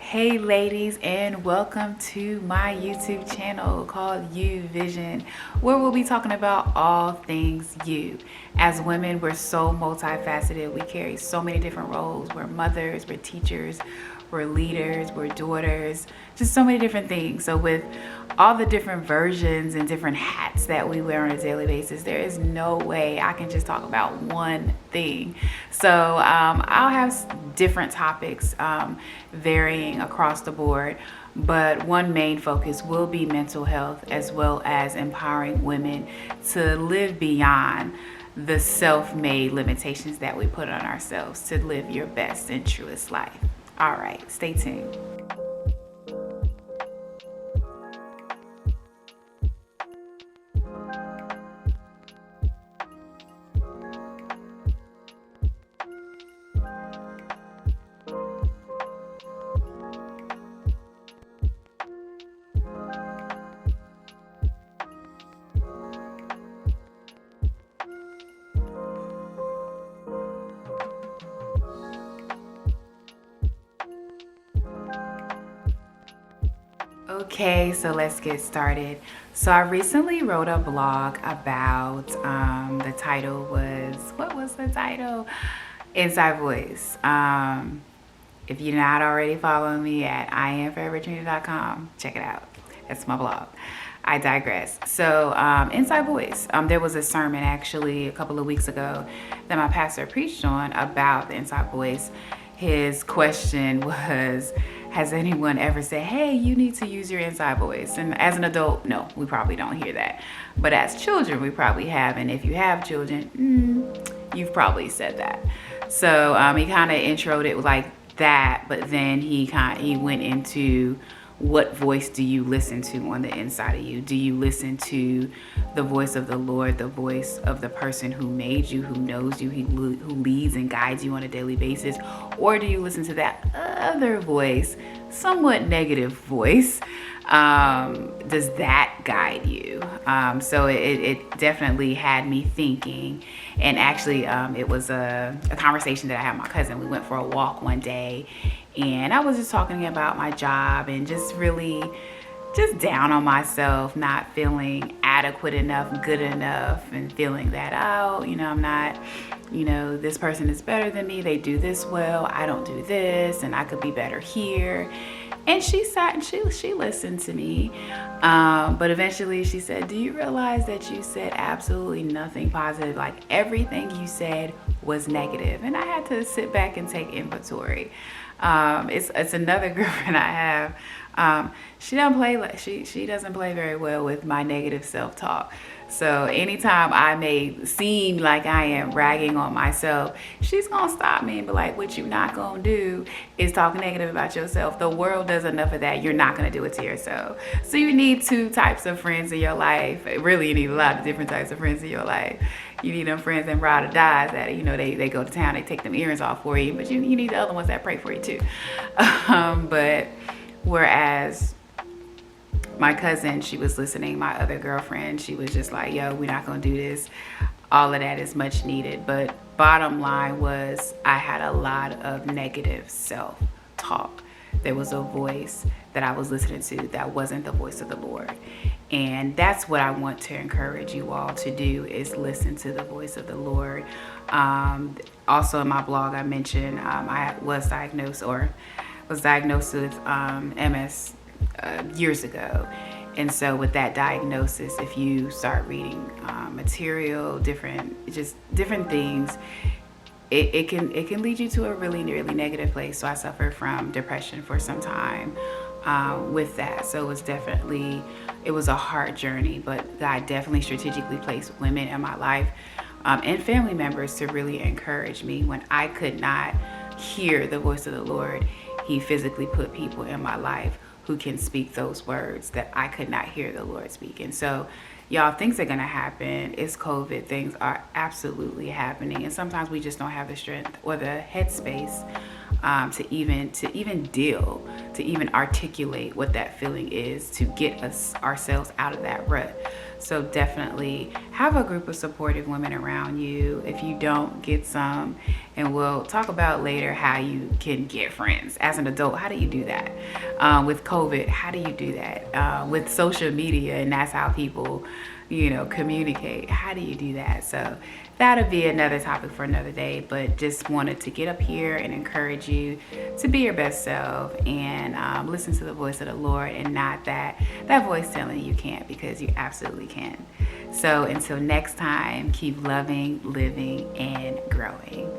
Hey ladies, and welcome to my YouTube channel called You Vision, where we'll be talking about all things you. As women, we're so multifaceted. We carry so many different roles. We're mothers, we're teachers, we're leaders, we're daughters, just so many different things. So with all the different versions and different hats that we wear on a daily basis, there is no way I can just talk about one thing. So I'll have different topics varying across the board, but one main focus will be mental health, as well as empowering women to live beyond the self-made limitations that we put on ourselves to live your best and truest life. All right, stay tuned. Okay, so let's get started. So I recently wrote a blog about, the title was, what was the title? Inside Voice. If you're not already following me at iamforevertrini.com, check it out. That's my blog. I digress. So, Inside Voice. There was a sermon actually a couple of weeks ago that my pastor preached on about the inside voice. His question was, has anyone ever said, hey, you need to use your inside voice? And as an adult, no, we probably don't hear that. But as children, we probably have. And if you have children, you've probably said that. So he kind of introed it like that, but then he went into, what voice do you listen to on the inside of you? Do you listen to the voice of the Lord, the voice of the person who made you, who knows you, who leads and guides you on a daily basis? Or do you listen to that other voice, somewhat negative voice? Does that guide you? So it definitely had me thinking. And actually, it was a conversation that I had with my cousin. We went for a walk one day, and I was just talking about my job and just really just down on myself, not feeling adequate enough, good enough, and feeling that, oh, I'm not, this person is better than me. They do this well. I don't do this, and I could be better here. And she sat and she listened to me. But eventually she said, do you realize that you said absolutely nothing positive? Like everything you said was negative. And I had to sit back and take inventory. It's another girlfriend I have. She doesn't play very well with my negative self-talk. So anytime I may seem like I am ragging on myself, she's gonna stop me and be like, what you not gonna do is talk negative about yourself. The world does enough of that. You're not gonna do it to yourself. So you need two types of friends in your life. Really, you need a lot of different types of friends in your life. You need them friends that ride or dies that, they go to town, they take them earrings off for you, but you need the other ones that pray for you too. But whereas my cousin, she was listening, my other girlfriend, she was just like, yo, we're not gonna do this. All of that is much needed. But bottom line was, I had a lot of negative self-talk. There was a voice that I was listening to that wasn't the voice of the Lord. And that's what I want to encourage you all to do, is listen to the voice of the Lord. Also in my blog, I mentioned I was diagnosed with MS years ago. And so with that diagnosis, if you start reading material, different things, it can lead you to a really, really negative place. So I suffered from depression for some time with that. So it was a hard journey, but God definitely strategically placed women in my life and family members to really encourage me when I could not hear the voice of the Lord. He physically put people in my life who can speak those words that I could not hear the Lord speak. And so, y'all, things are gonna happen. It's COVID. Things are absolutely happening. And sometimes we just don't have the strength or the headspace to even articulate what that feeling is, to get us ourselves out of that rut. So definitely have a group of supportive women around you. If you don't, get some, and we'll talk about later how you can get friends as an adult. How do you do that? With COVID, how do you do that? With social media, and that's how people, communicate. How do you do that? So that'll be another topic for another day, but just wanted to get up here and encourage you to be your best self, and listen to the voice of the Lord, and not that voice telling you can't, because you absolutely can. So until next time, keep loving, living, and growing.